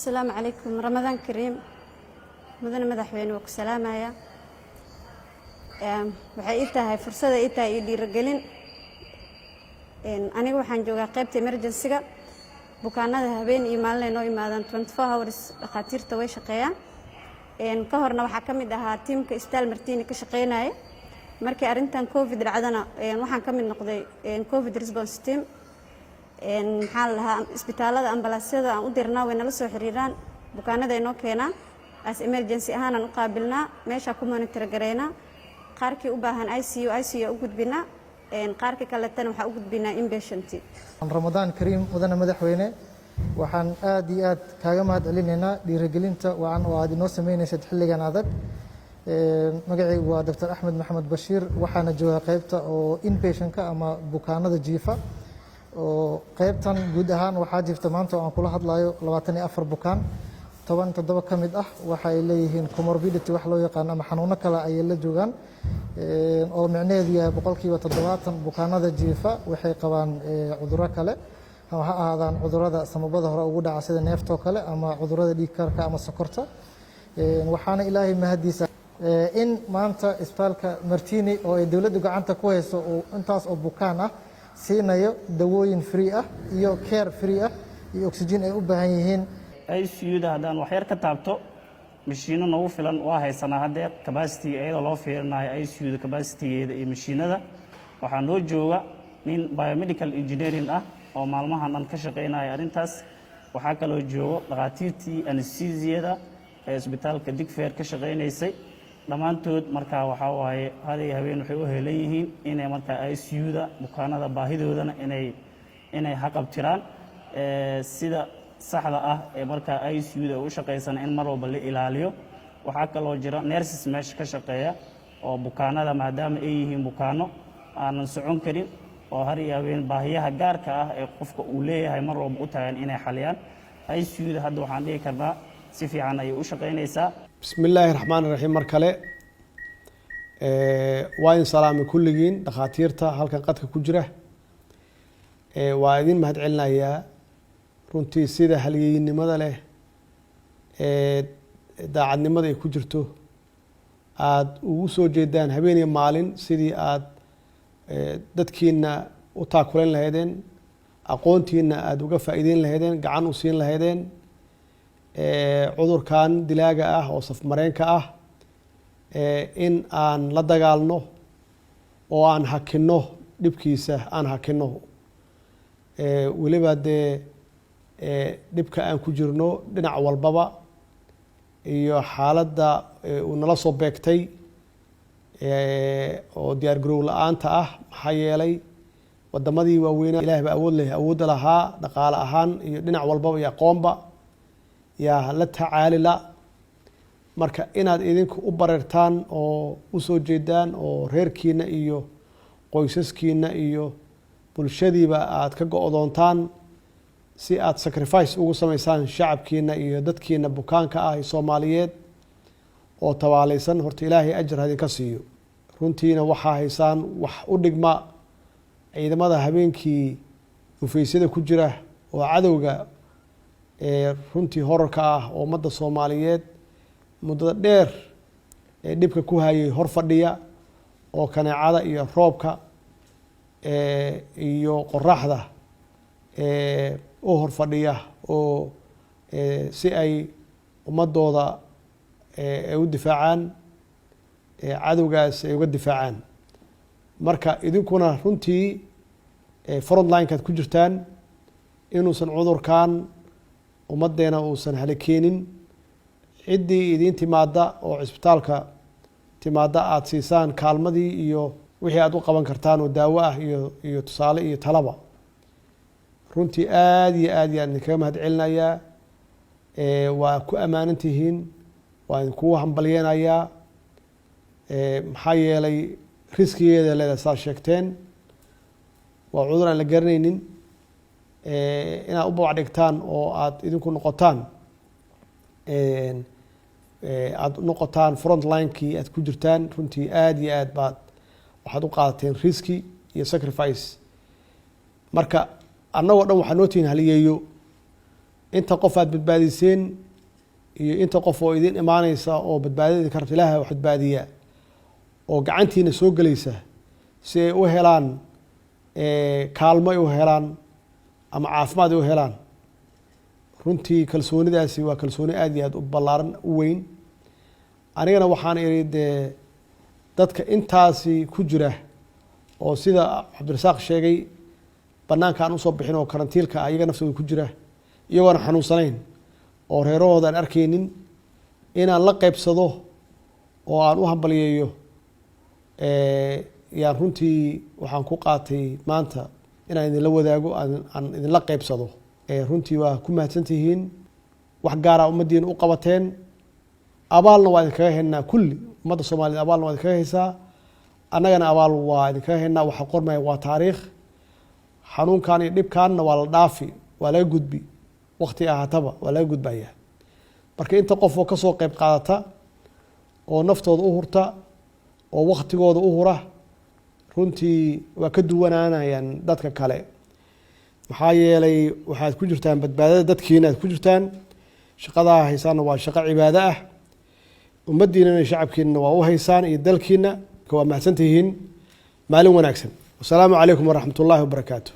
السلام عليكم رمضان كريم مدن مدحوين وك سلامايا waxay ii tahay fursad ay tahay ii dhiirigelin aniga waxaan joogaa qaybta emergency-ga bukaanada habeen iyo maalin ay imaadaan 24 hours dhaqaatiirta way shaqeeyaan ka horna waxa kamid ahaa teamka Istal Martini ka shaqeynaya markii arintan covid dhacdana waxaan kamid noqday covid response team maxaa lahaa isbitaalada ambalaasyada aan u dirnaa way nala soo xiriiraan bukaanada ay noo keenaan as emergency ahaan aan u qaabilnaa meesha ku monitor gareynaa qaarkii u baahan ICU u gudbinaa qaarkii kale tan waxa u gudbinaa inpatient Ramadan Kareem wadana madaxweyne waxaan aad iyo aad kaaga mahad celinaynaa dhiirigelinta oo aad inoo sameynaysid xilligan adag magacaygu waa Dr. Axmed Maxamed Bashiir waxaana joogaa qaybta oo inpatient-ka ama bukaanada jiifa oo qaybtan guud ahaan waxaa jirta maanta oo aan kula hadlayo 24 bukaan 17 ka mid ah waxay leeyihiin comorbidity wax loo yaqaan ama xanuuno kale ay la joogaan oo micnaheedu yahay 70% bukaanada jiifa waxay qabaan cudurro kale ha ahaadaan cudurrada samabada hore ugu dhaca sida neefta kale ama cudurrada dhiig karka ama sokorta waxaana ilaahay mahadiisa in maanta isbitaalka Martini oo ay dawladdu gacanta ku hayso oo intaas oo bukaan ah siinayo dawooyin free ah iyo care free ah iyo oxygen ay u baahan yihiin ICU-da haddaan wax yar ka taabto mashiino nagu filan waa haysanaa haddeer capacity iyadoo loo fiirinayo ICU-da capacity-geeda iyo mashiinada waxaa noo jooga nin biomedical engineering ah oo maalmahan dhan ka shaqeynaya arrintaas waxaa kaloo joogo dhaqaatiirtii anesthesia-da ee isbitaalka Digfaar ka shaqeynaysay dhammaantood markaa waxaa waaye haday habeen waxay u heelan yihiin inay markaa ICU-da bukaanada baahidoodana inay haqabtiraan sida saxda ah ee markaa ICU-da u shaqeysan in mar walba la ilaaliyo waxaa kaloo jira nurses meesha ka shaqeeya oo bukaanada maadaama ay yihiin bukaano aanan socon karin oo har iyo habeen baahiyaha gaarka ah ee qofka uu leeyahay mar walba u taagan inay xaliyaan ICU-da hadda waxaan dhihi karnaa si fiican ayay u shaqeynaysaa bismillaahi raxmaani raxiim mar kale waa in salaami kulligiin dhakhaatiirta halkan qadka ku jira waa idin mahad celinayaa runtii sida halyeynimada leh daacadnimada ay ku jirto aada ugu soo jeedaan habeen iyo maalin sidii aada dadkiina u taakulayn lahaydeen aqoontiina aada uga faa'iideyn lahaydeen gacan u siin lahaydeen cudurkan dilaaga ah oo safmareenka ah in aan la dagaalno oo aan hakinno dhibkiisa aan hakinno weliba dee dhibka aan ku jirno dhinac walbaba iyo xaaladda uu nala soo beegtay oo diyaar garow la-aanta ah maxaa yeelay wadamadii waaweynaa ilaah baa awoodda lahaa dhaqaale ahaan iyo dhinac walbaba iyo aqoonba yaa la tacaalila marka inaad idinku u bareertaan oo u soo jeedaan oo reerkiina iyo qoysaskiina iyo bulshadiiba aad ka go-doontaan si aad sacrifice ugu samaysaan shacabkiina iyo dadkiina bukaanka ah ee Soomaaliyeed oo tawaalaysan horta ilaahay ajar idinka siiyo runtiina waxaa haysaan wax u dhigma ciidamada habeenkii dhufeysada ku jira oo cadowga runtii horarka ah oo ummadda Soomaaliyeed muddada dheer dhibka ku hayay hor fadhiya oo kaneecada iyo roobka iyo qoraxda oo hor fadhiya oo si ay ummadooda u difaacaan cadowgaas ay uga difaacaan marka idinkuna runtii front line-kaad ku jirtaan inuusan cudurkan ummadeena uusan halakeenin ciddii idiin timaada oo cisbitaalka timaada aada siisaan kaalmadii iyo wixii aad u qaban kartaan oo daawo ah iyo tusaale iyo talaba runtii aada iyo aad yaan idinkaga mahad celinayaa waa ku ammaanan tihiin waa idinkugu hambalyeynayaa maxaa yeelay riskigeeda leedahay saad sheegteen waa cudur aan la garanaynin inaad u babac dhigtaan oo aada idinku noqotaan aada noqotaan front line-kii aad ku jirtaan runtii aada iyo aad baad waxaad u qaadateen riski iyo sacrifice marka annagoo dhan waxaa noo tihiin haliyeeyo inta qof aad badbaadiseen iyo inta qof oo idin imaanaysa oo badbaadada idinka rabta ilaahay wax badbaadiya oo gacantiina soo gelaysa si ay u helaan kaalmo ay u helaan ama caafimaad ay u helaan runtii kalsoonidaasi waa kalsooni aad iyo aad u ballaaran u weyn anigana waxaan iri dee dadka intaasi ku jira oo sida cabdirasaaq sheegay banaanka aan usoo bixin oo karantiilka ayaga naftooda ku jira iyagoona xanuunsanayn oo reerahooda aan arkaynin inaan la qaybsado oo aan u hambalyeeyo yaan runtii waxaan ku qaatay maanta inaan idinla wadaago aan idinla qaybsado runtii waa ku mahadsantihiin wax gaara ummaddiina u qabateen abaalna waa idinkaga haynaa kulli ummadda soomaaliyed abaalna waa idinkaga haysaa annagana abaal waa idinkaga haynaa waxa qormaya waa taariikh xanuunkan iyo dhibkaanna waa la dhaafi waa laga gudbi waqti ahaataba waa laga gudbaya marka inta qof oo kasoo qayb qaadata oo naftooda u hurta oo waqtigooda u hura runtii waa ka duwanaanayaan dadka kale maxaa yeelay waxaad ku jirtaan badbaadada dadkiina aad ku jirtaan shaqadaa haysaanna waa shaqo cibaado ah ummaddiinana shacabkiinana waa u haysaan iyo dalkiina waa mahadsantihiin maalin wanaagsan wasalaamu calaykum waraxmat ullaahi wabarakaatu